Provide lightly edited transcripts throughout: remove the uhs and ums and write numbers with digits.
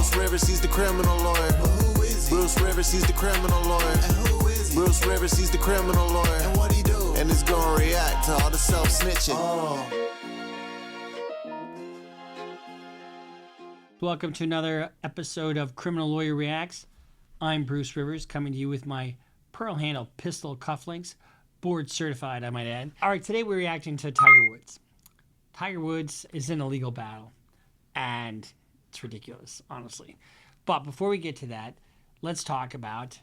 Bruce Rivers, he's the criminal lawyer. But who is he? Bruce Rivers, he's the criminal lawyer. And who is he? Bruce Rivers, he's the criminal lawyer. And what he do? And it's gonna react to all the self-snitching. Welcome to another episode of Criminal Lawyer Reacts. I'm Bruce Rivers, coming to you with my pearl handle pistol cufflinks, board certified, I might add. All right, today we're reacting to Tiger Woods. Tiger Woods is in a legal battle, and it's ridiculous, honestly. But before we get to that, let's talk about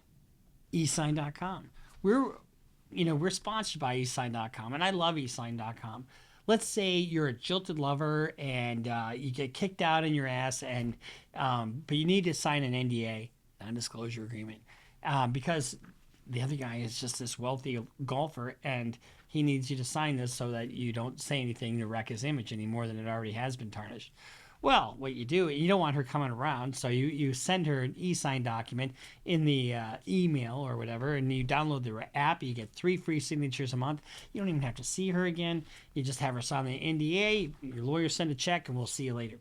eSign.com. We're sponsored by eSign.com, and I love eSign.com. Let's say you're a jilted lover and you get kicked out in your ass, and but you need to sign an NDA, non-disclosure agreement, because the other guy is just this wealthy golfer, and he needs you to sign this so that you don't say anything to wreck his image any more than it already has been tarnished. Well, what you do, you don't want her coming around, so you send her an e-sign document in the email or whatever, and you download the app. You get 3 free signatures a month. You don't even have to see her again. You just have her sign the NDA. Your lawyer send a check, and we'll see you later.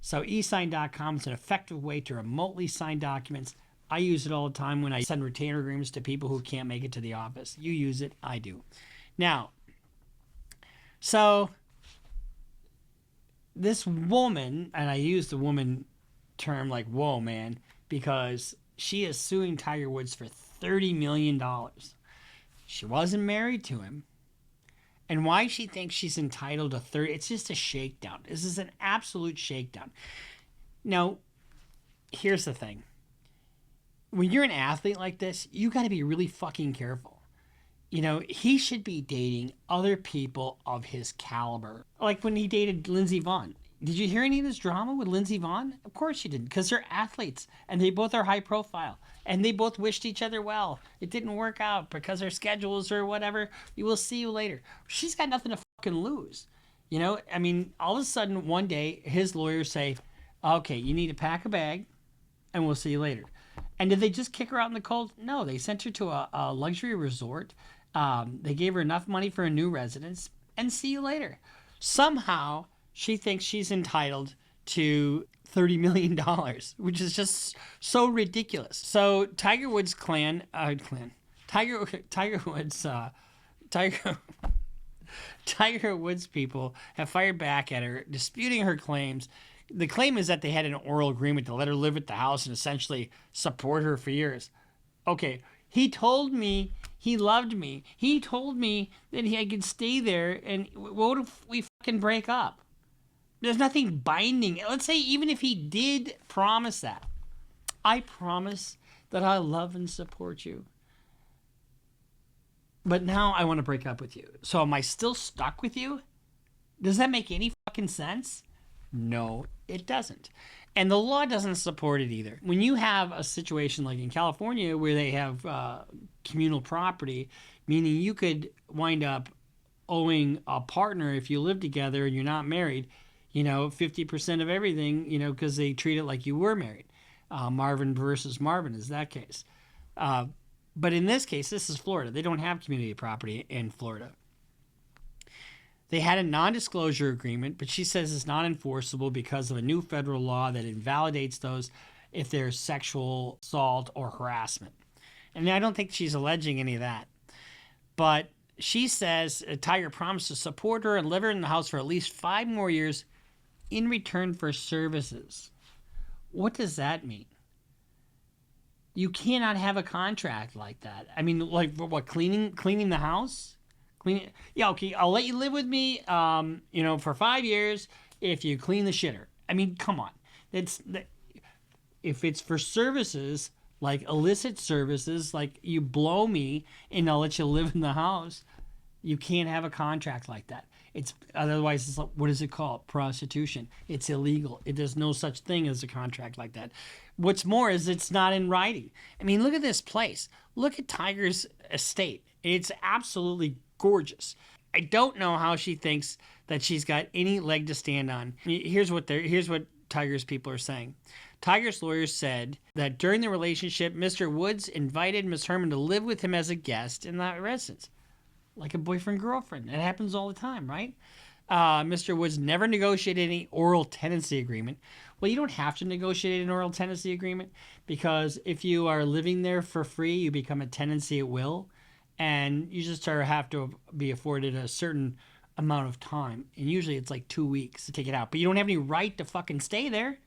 So eSign.com is an effective way to remotely sign documents. I use it all the time when I send retainer agreements to people who can't make it to the office. You use it, I do. Now, so this woman, and I use the woman term like, whoa, man, because she is suing Tiger Woods for $30 million. She wasn't married to him. And why she thinks she's entitled to 30, it's just a shakedown. This is an absolute shakedown. Now, here's the thing. When you're an athlete like this, you got to be really fucking careful. You know, he should be dating other people of his caliber. Like when he dated Lindsey Vonn. Did you hear any of this drama with Lindsey Vonn? Of course you didn't, because they're athletes, and they both are high profile, and they both wished each other well. It didn't work out because their schedules or whatever. You will see you later. She's got nothing to fucking lose. You know, I mean, all of a sudden, one day, his lawyers say, okay, you need to pack a bag, and we'll see you later. And did they just kick her out in the cold? No, they sent her to a luxury resort. They gave her enough money for a new residence, and see you later. Somehow, she thinks she's entitled to $30 million, which is just so ridiculous. So Tiger Woods Tiger Woods people have fired back at her, disputing her claims. The claim is that they had an oral agreement to let her live at the house and essentially support her for years. Okay, he told me he loved me. He told me that I could stay there, and what if we fucking break up? There's nothing binding. Let's say even if he did promise that. I promise that I love and support you. But now I want to break up with you. So am I still stuck with you? Does that make any fucking sense? No, it doesn't. And the law doesn't support it either. When you have a situation like in California where they have communal property, meaning you could wind up owing a partner if you live together and you're not married, 50% of everything, because they treat it like you were married. Marvin versus Marvin is that case. But in this case, this is Florida. They don't have community property in Florida. They had a non-disclosure agreement, but she says it's not enforceable because of a new federal law that invalidates those if there's sexual assault or harassment. And I don't think she's alleging any of that. But she says Tiger promised to support her and live her in the house for at least 5 more years in return for services. What does that mean? You cannot have a contract like that. I mean, like for what, cleaning the house? Yeah, okay, I'll let you live with me, for 5 years if you clean the shitter. I mean, come on. If it's for services, like illicit services, like you blow me and I'll let you live in the house, you can't have a contract like that. Otherwise, it's like, what is it called? Prostitution. It's illegal. There's no such thing as a contract like that. What's more is it's not in writing. I mean, look at this place. Look at Tiger's estate. It's absolutely gorgeous. I don't know how she thinks that she's got any leg to stand on. Here's what Tiger's people are saying. Tiger's lawyers said that during the relationship, Mr. Woods invited Ms. Herman to live with him as a guest in that residence. Like a boyfriend-girlfriend. It happens all the time, right? Mr. Woods never negotiated any oral tenancy agreement. Well, you don't have to negotiate an oral tenancy agreement because if you are living there for free, you become a tenancy at will, and you just have to be afforded a certain amount of time. And usually it's like 2 weeks to take it out. But you don't have any right to fucking stay there.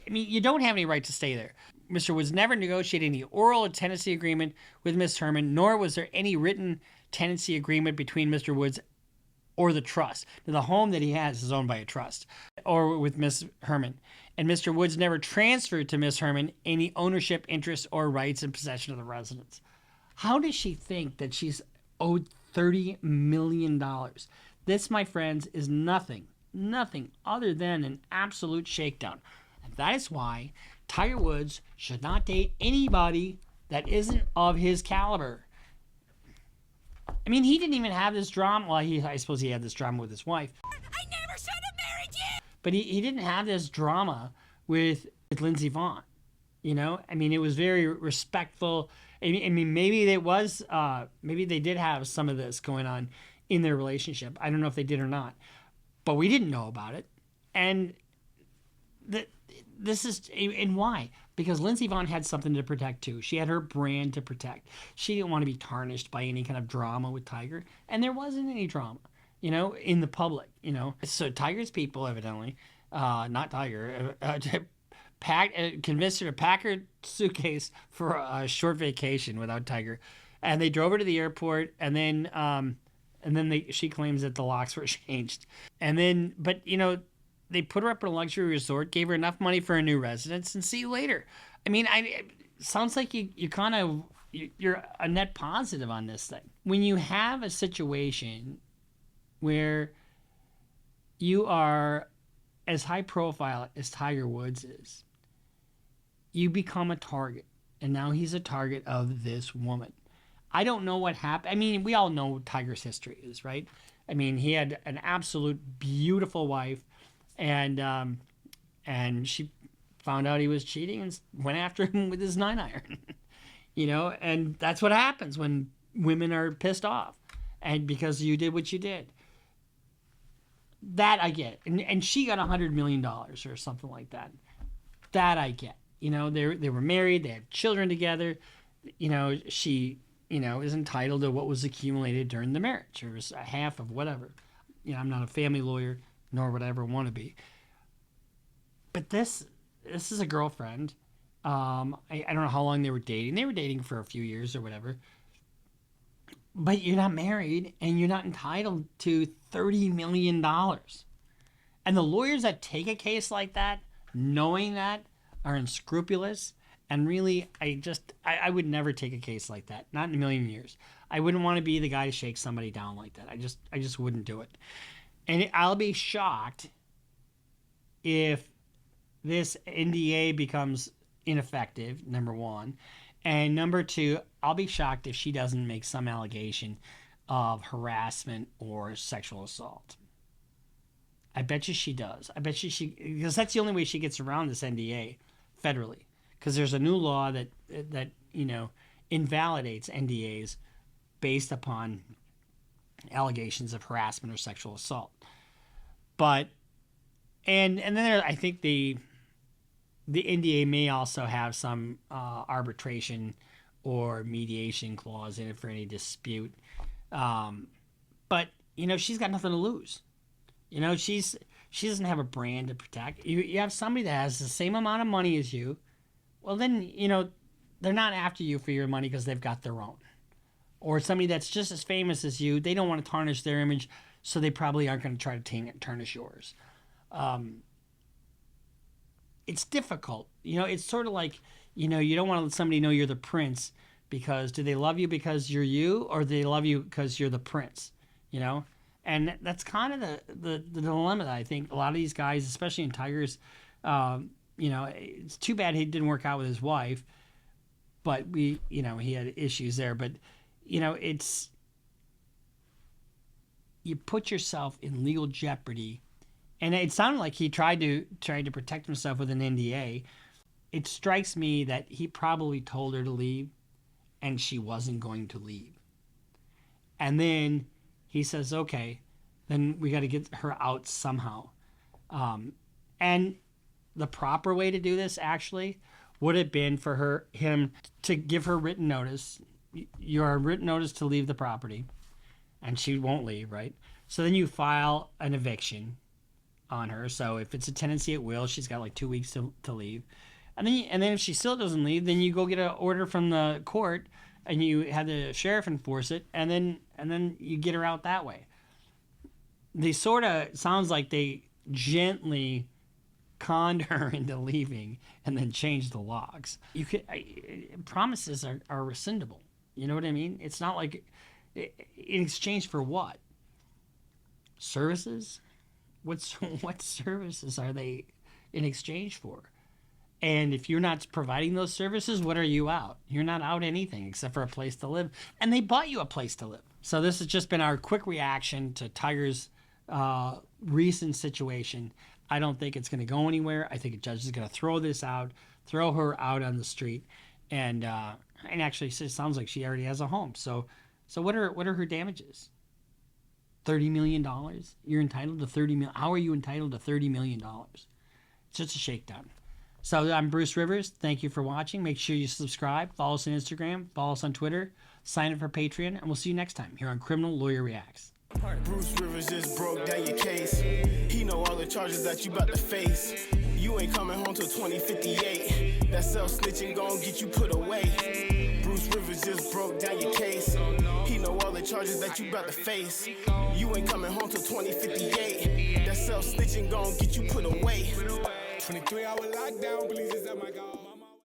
I mean, you don't have any right to stay there. Mr. Woods never negotiated any oral tenancy agreement with Miss Herman, nor was there any written tenancy agreement between Mr. Woods or the trust. Now, the home that he has is owned by a trust or with Miss Herman. And Mr. Woods never transferred to Miss Herman any ownership, interest, or rights in possession of the residence. How does she think that she's owed $30 million? This, my friends, is nothing other than an absolute shakedown. And that is why Tiger Woods should not date anybody that isn't of his caliber. I mean, he didn't even have this drama. Well, I suppose he had this drama with his wife. I never should have married you! But he didn't have this drama with Lindsey Vonn. You know? I mean, it was very respectful. I mean, maybe it was, maybe they did have some of this going on in their relationship. I don't know if they did or not. But we didn't know about it. And this is, and why? Because Lindsey Vonn had something to protect too. She had her brand to protect. She didn't want to be tarnished by any kind of drama with Tiger, and there wasn't any drama, you know, in the public, you know. So Tiger's people, evidently, not Tiger, convinced her to pack her suitcase for a short vacation without Tiger, and they drove her to the airport, and then she claims that the locks were changed, and then, but you know. They put her up in a luxury resort, gave her enough money for a new residence, and see you later. I mean, it sounds like you're a net positive on this thing. When you have a situation where you are as high profile as Tiger Woods is, you become a target. And now he's a target of this woman. I don't know what happened. I mean, we all know what Tiger's history is, right? I mean, he had an absolute beautiful wife. And she found out he was cheating and went after him with his 9-iron, you know, and that's what happens when women are pissed off and because you did what you did. That I get. And she got $100 million or something like that. That I get. You know, they were married, they had children together. You know, she, you know, is entitled to what was accumulated during the marriage, or was a half of whatever. You know, I'm not a family lawyer, nor would I ever want to be. But this is a girlfriend. I don't know how long they were dating. They were dating for a few years or whatever. But you're not married, and you're not entitled to $30 million. And the lawyers that take a case like that, knowing that, are unscrupulous. And really, I would never take a case like that. Not in a million years. I wouldn't want to be the guy to shake somebody down like that. I just wouldn't do it. And I'll be shocked if this NDA becomes ineffective, number one. And number two, I'll be shocked if she doesn't make some allegation of harassment or sexual assault. I bet you she does. I bet you because that's the only way she gets around this NDA federally. Because there's a new law that you know, invalidates NDAs based upon allegations of harassment or sexual assault. But and then I think the NDA may also have some arbitration or mediation clause in it for any dispute. But you know, she's got nothing to lose. You know, she doesn't have a brand to protect. You have somebody that has the same amount of money as you. Well, then, you know, they're not after you for your money because they've got their own. Or somebody that's just as famous as you, they don't want to tarnish their image, so they probably aren't going to try to tarnish yours. It's difficult. You know, it's sort of like, you know, you don't want to let somebody know you're the prince because do they love you because you're you, or do they love you because you're the prince, you know? And that's kind of the dilemma that I think a lot of these guys, especially in Tiger's, you know, it's too bad he didn't work out with his wife, but you know, he had issues there. But, you know, you put yourself in legal jeopardy, and it sounded like he tried to protect himself with an NDA. It strikes me that he probably told her to leave, and she wasn't going to leave. And then he says, okay, then we got to get her out somehow. And the proper way to do this actually would have been for him to give her written notice. Your written notice to leave the property, and she won't leave, right? So then you file an eviction on her. So if it's a tenancy at will, she's got like 2 weeks to leave. And then if she still doesn't leave, then you go get an order from the court and you have the sheriff enforce it, and then you get her out that way. They sort of sounds like they gently conned her into leaving and then changed the logs. Promises are rescindable. You know what I mean? It's not like in exchange for what? Services? What services are they in exchange for? And if you're not providing those services, what are you out? You're not out anything except for a place to live. And they bought you a place to live. So this has just been our quick reaction to Tiger's recent situation. I don't think it's going to go anywhere. I think a judge is going to throw her out on the street. And actually, it sounds like she already has a home. So what are her damages? $30 million? You're entitled to $30 million. How are you entitled to $30 million? It's just a shakedown. So I'm Bruce Rivers. Thank you for watching. Make sure you subscribe. Follow us on Instagram. Follow us on Twitter. Sign up for Patreon. And we'll see you next time here on Criminal Lawyer Reacts. Bruce Rivers just broke down your case. He know all the charges that you about to face. You ain't coming home till 2058. That self-snitching gon' get you put away. Bruce Rivers just broke down your case. He know all the charges that you about to face. You ain't coming home till 2058. That self-snitching gon' get you put away. 23-hour lockdown, police is at my God.